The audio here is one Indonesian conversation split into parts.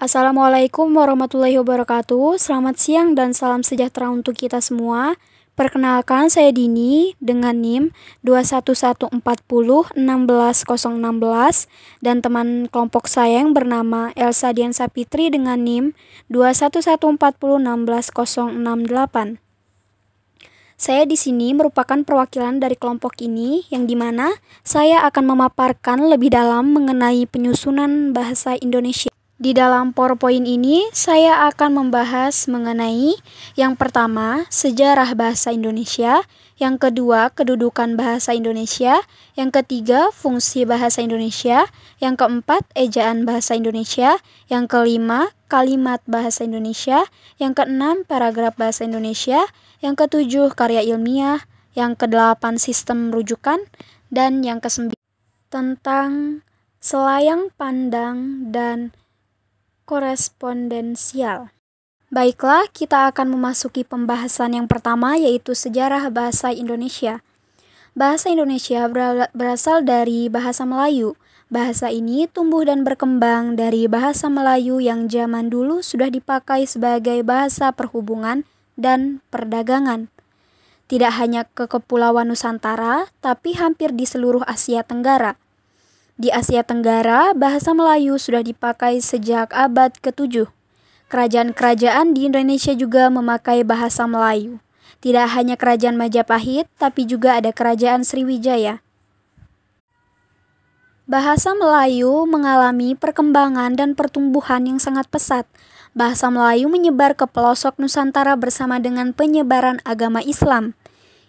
Assalamualaikum warahmatullahi wabarakatuh. Selamat siang dan salam sejahtera untuk kita semua. Perkenalkan, saya Dini dengan NIM 21140160016 dan teman kelompok saya yang bernama Elsa Dian Sapitri dengan NIM 21140160068. Saya di sini merupakan perwakilan dari kelompok ini yang dimana saya akan memaparkan lebih dalam mengenai penyusunan bahasa Indonesia. Di dalam PowerPoint ini, saya akan membahas mengenai yang pertama, sejarah bahasa Indonesia, yang kedua, kedudukan bahasa Indonesia, yang ketiga, fungsi bahasa Indonesia, yang keempat, ejaan bahasa Indonesia, yang kelima, kalimat bahasa Indonesia, yang keenam, paragraf bahasa Indonesia, yang ketujuh, karya ilmiah, yang kedelapan, sistem rujukan, dan yang kesembilan, tentang selayang pandang dan korespondensial. Baiklah, kita akan memasuki pembahasan yang pertama, yaitu sejarah bahasa Indonesia. Bahasa Indonesia berasal dari bahasa Melayu. Bahasa ini tumbuh dan berkembang dari bahasa Melayu yang zaman dulu sudah dipakai sebagai bahasa perhubungan dan perdagangan. Tidak hanya ke Kepulauan Nusantara, tapi hampir di seluruh Asia Tenggara. Di Asia Tenggara, bahasa Melayu sudah dipakai sejak abad ke-7. Kerajaan-kerajaan di Indonesia juga memakai bahasa Melayu. Tidak hanya Kerajaan Majapahit, tapi juga ada Kerajaan Sriwijaya. Bahasa Melayu mengalami perkembangan dan pertumbuhan yang sangat pesat. Bahasa Melayu menyebar ke pelosok Nusantara bersama dengan penyebaran agama Islam.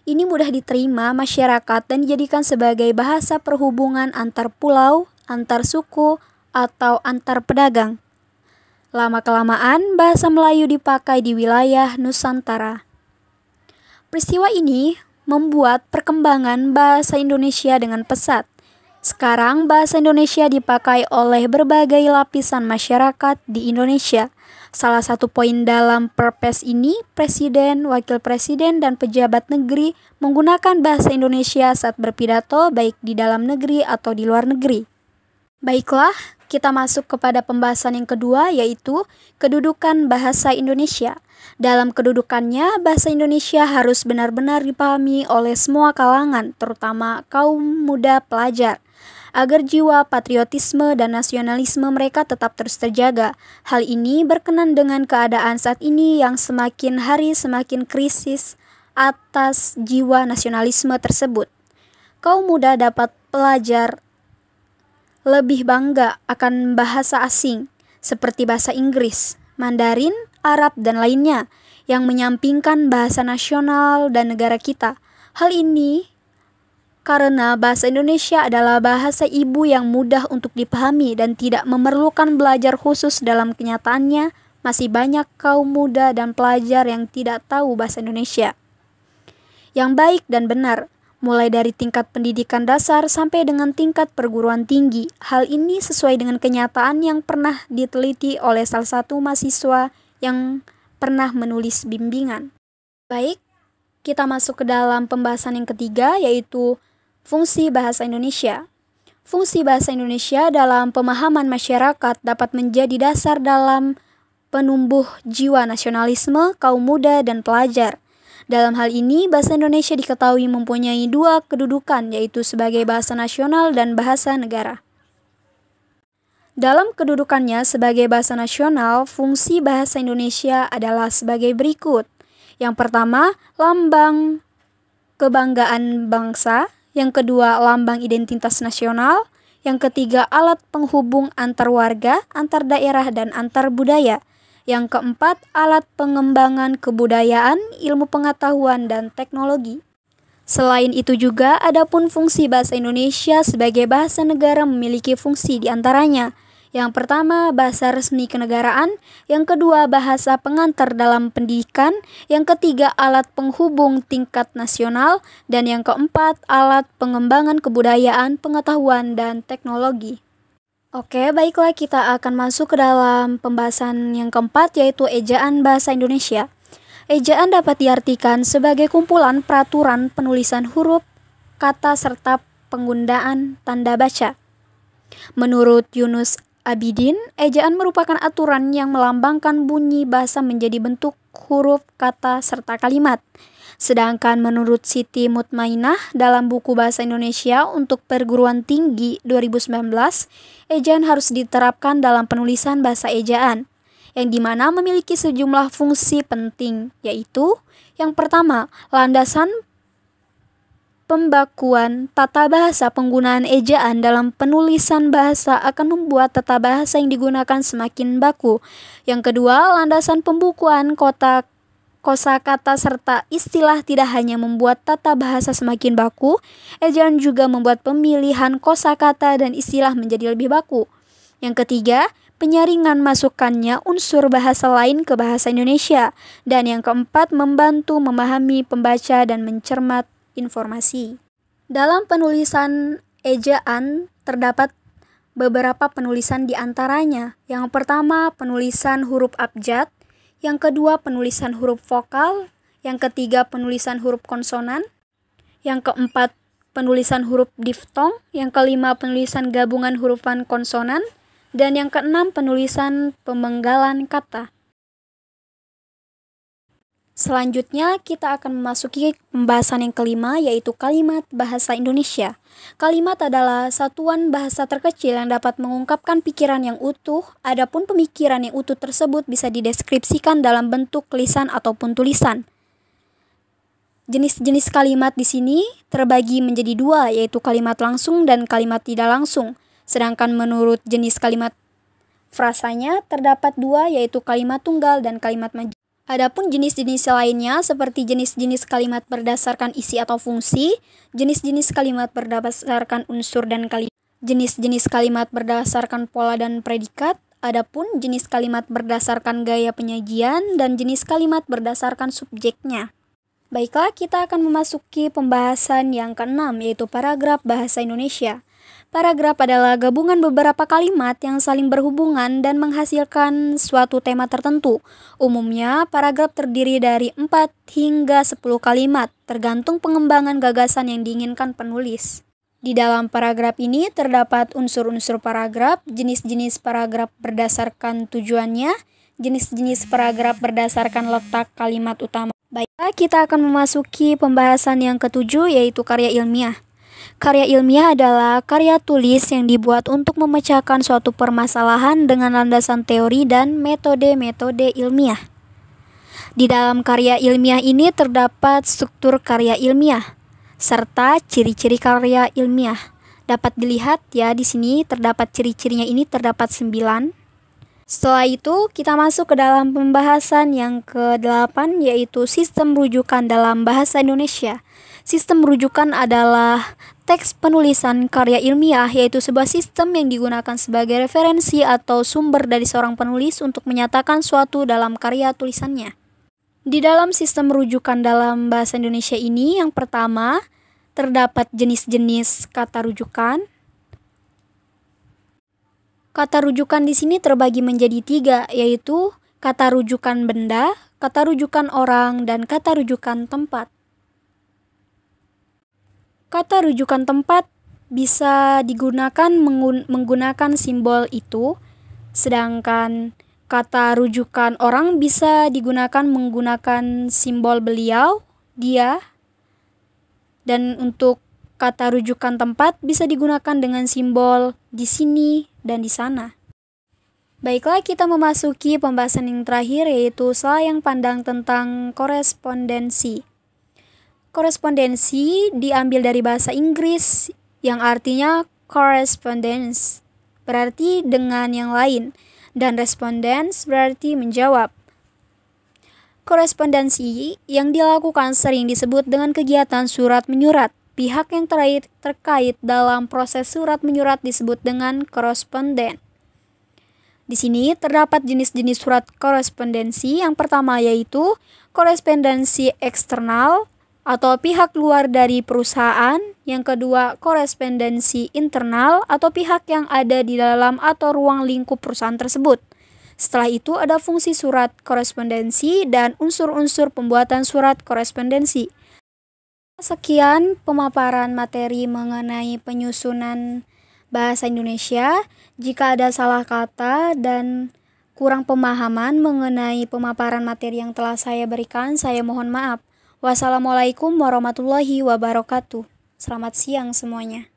Ini mudah diterima masyarakat dan dijadikan sebagai bahasa perhubungan antar pulau, antar suku, atau antar pedagang. Lama-kelamaan, bahasa Melayu dipakai di wilayah Nusantara. Peristiwa ini membuat perkembangan bahasa Indonesia dengan pesat. Sekarang, bahasa Indonesia dipakai oleh berbagai lapisan masyarakat di Indonesia. Salah satu poin dalam Perpres ini, Presiden, Wakil Presiden, dan pejabat negeri menggunakan bahasa Indonesia saat berpidato baik di dalam negeri atau di luar negeri. Baiklah, kita masuk kepada pembahasan yang kedua, yaitu kedudukan bahasa Indonesia. Dalam kedudukannya, bahasa Indonesia harus benar-benar dipahami oleh semua kalangan, terutama kaum muda pelajar, agar jiwa patriotisme dan nasionalisme mereka tetap terus terjaga. Hal ini berkenan dengan keadaan saat ini yang semakin hari semakin krisis atas jiwa nasionalisme tersebut. Kaum muda dapat belajar lebih bangga akan bahasa asing seperti bahasa Inggris, Mandarin, Arab, dan lainnya yang menyampingkan bahasa nasional dan negara kita. Hal ini karena bahasa Indonesia adalah bahasa ibu yang mudah untuk dipahami dan tidak memerlukan belajar khusus. Dalam kenyataannya, masih banyak kaum muda dan pelajar yang tidak tahu bahasa Indonesia yang baik dan benar, mulai dari tingkat pendidikan dasar sampai dengan tingkat perguruan tinggi. Hal ini sesuai dengan kenyataan yang pernah diteliti oleh salah satu mahasiswa yang pernah menulis bimbingan. Baik, kita masuk ke dalam pembahasan yang ketiga, yaitu fungsi bahasa Indonesia. Fungsi bahasa Indonesia dalam pemahaman masyarakat dapat menjadi dasar dalam penumbuh jiwa nasionalisme kaum muda dan pelajar. Dalam hal ini, bahasa Indonesia diketahui mempunyai dua kedudukan, yaitu sebagai bahasa nasional dan bahasa negara. Dalam kedudukannya sebagai bahasa nasional, fungsi bahasa Indonesia adalah sebagai berikut. Yang pertama, lambang kebanggaan bangsa. Yang kedua, lambang identitas nasional. Yang ketiga, alat penghubung antar warga, antar daerah, dan antar budaya. Yang keempat, alat pengembangan kebudayaan, ilmu pengetahuan, dan teknologi. Selain itu juga, adapun fungsi bahasa Indonesia sebagai bahasa negara memiliki fungsi diantaranya. Yang pertama, bahasa resmi kenegaraan. Yang kedua, bahasa pengantar dalam pendidikan. Yang ketiga, alat penghubung tingkat nasional. Dan yang keempat, alat pengembangan kebudayaan, pengetahuan, dan teknologi. Oke, baiklah, kita akan masuk ke dalam pembahasan yang keempat, yaitu ejaan bahasa Indonesia. Ejaan dapat diartikan sebagai kumpulan peraturan penulisan huruf, kata, serta penggunaan tanda baca. Menurut Yunus Abidin, ejaan merupakan aturan yang melambangkan bunyi bahasa menjadi bentuk huruf, kata, serta kalimat. Sedangkan menurut Siti Mutmainah dalam buku Bahasa Indonesia untuk Perguruan Tinggi 2019, ejaan harus diterapkan dalam penulisan bahasa ejaan, yang dimana memiliki sejumlah fungsi penting, yaitu yang pertama, landasan pembakuan tata bahasa. Penggunaan ejaan dalam penulisan bahasa akan membuat tata bahasa yang digunakan semakin baku. Yang kedua, landasan pembukuan kosakata serta istilah tidak hanya membuat tata bahasa semakin baku, ejaan juga membuat pemilihan kosakata dan istilah menjadi lebih baku. Yang ketiga, penyaringan masukkannya unsur bahasa lain ke bahasa Indonesia. Dan yang keempat, membantu memahami pembaca dan mencermat informasi. Dalam penulisan ejaan terdapat beberapa penulisan di antaranya. Yang pertama, penulisan huruf abjad. Yang kedua, penulisan huruf vokal. Yang ketiga, penulisan huruf konsonan. Yang keempat, penulisan huruf diftong. Yang kelima, penulisan gabungan hurufan konsonan. Dan yang keenam, penulisan pemenggalan kata. Selanjutnya, kita akan memasuki pembahasan yang kelima, yaitu kalimat bahasa Indonesia. Kalimat adalah satuan bahasa terkecil yang dapat mengungkapkan pikiran yang utuh. Adapun pemikiran yang utuh tersebut bisa dideskripsikan dalam bentuk lisan ataupun tulisan. Jenis-jenis kalimat di sini terbagi menjadi dua, yaitu kalimat langsung dan kalimat tidak langsung. Sedangkan menurut jenis kalimat frasanya terdapat dua, yaitu kalimat tunggal dan kalimat majemuk. Adapun jenis-jenis lainnya seperti jenis-jenis kalimat berdasarkan isi atau fungsi, jenis-jenis kalimat berdasarkan unsur dan kalimat, jenis-jenis kalimat berdasarkan pola dan predikat, adapun jenis kalimat berdasarkan gaya penyajian, dan jenis kalimat berdasarkan subjeknya. Baiklah, kita akan memasuki pembahasan yang keenam, yaitu paragraf bahasa Indonesia. Paragraf adalah gabungan beberapa kalimat yang saling berhubungan dan menghasilkan suatu tema tertentu. Umumnya, paragraf terdiri dari 4 hingga 10 kalimat, tergantung pengembangan gagasan yang diinginkan penulis. Di dalam paragraf ini terdapat unsur-unsur paragraf, jenis-jenis paragraf berdasarkan tujuannya, jenis-jenis paragraf berdasarkan letak kalimat utama. Baiklah, kita akan memasuki pembahasan yang ketujuh, yaitu karya ilmiah. Karya ilmiah adalah karya tulis yang dibuat untuk memecahkan suatu permasalahan dengan landasan teori dan metode-metode ilmiah. Di dalam karya ilmiah ini terdapat struktur karya ilmiah serta ciri-ciri karya ilmiah. Dapat dilihat ya di sini terdapat ciri-cirinya, ini terdapat 9. Setelah itu kita masuk ke dalam pembahasan yang ke-8, yaitu sistem rujukan dalam bahasa Indonesia. Sistem rujukan adalah teks penulisan karya ilmiah, yaitu sebuah sistem yang digunakan sebagai referensi atau sumber dari seorang penulis untuk menyatakan suatu dalam karya tulisannya. Di dalam sistem rujukan dalam bahasa Indonesia ini, yang pertama, terdapat jenis-jenis kata rujukan. Kata rujukan di sini terbagi menjadi 3, yaitu kata rujukan benda, kata rujukan orang, dan kata rujukan tempat. Kata rujukan tempat bisa digunakan menggunakan simbol itu, sedangkan kata rujukan orang bisa digunakan menggunakan simbol beliau, dia, dan untuk kata rujukan tempat bisa digunakan dengan simbol di sini dan di sana. Baiklah, kita memasuki pembahasan yang terakhir, yaitu selayang pandang tentang korespondensi. Korespondensi diambil dari bahasa Inggris yang artinya correspondence, berarti dengan yang lain, dan respondents berarti menjawab. Korespondensi yang dilakukan sering disebut dengan kegiatan surat menyurat. Pihak yang terkait dalam proses surat menyurat disebut dengan koresponden. Di sini terdapat jenis-jenis surat korespondensi. Yang pertama yaitu korespondensi eksternal atau pihak luar dari perusahaan. Yang kedua, korespondensi internal atau pihak yang ada di dalam atau ruang lingkup perusahaan tersebut. Setelah itu ada fungsi surat korespondensi dan unsur-unsur pembuatan surat korespondensi. Sekian pemaparan materi mengenai penyusunan Bahasa Indonesia. Jika ada salah kata dan kurang pemahaman mengenai pemaparan materi yang telah saya berikan, saya mohon maaf. Wassalamualaikum warahmatullahi wabarakatuh. Selamat siang semuanya.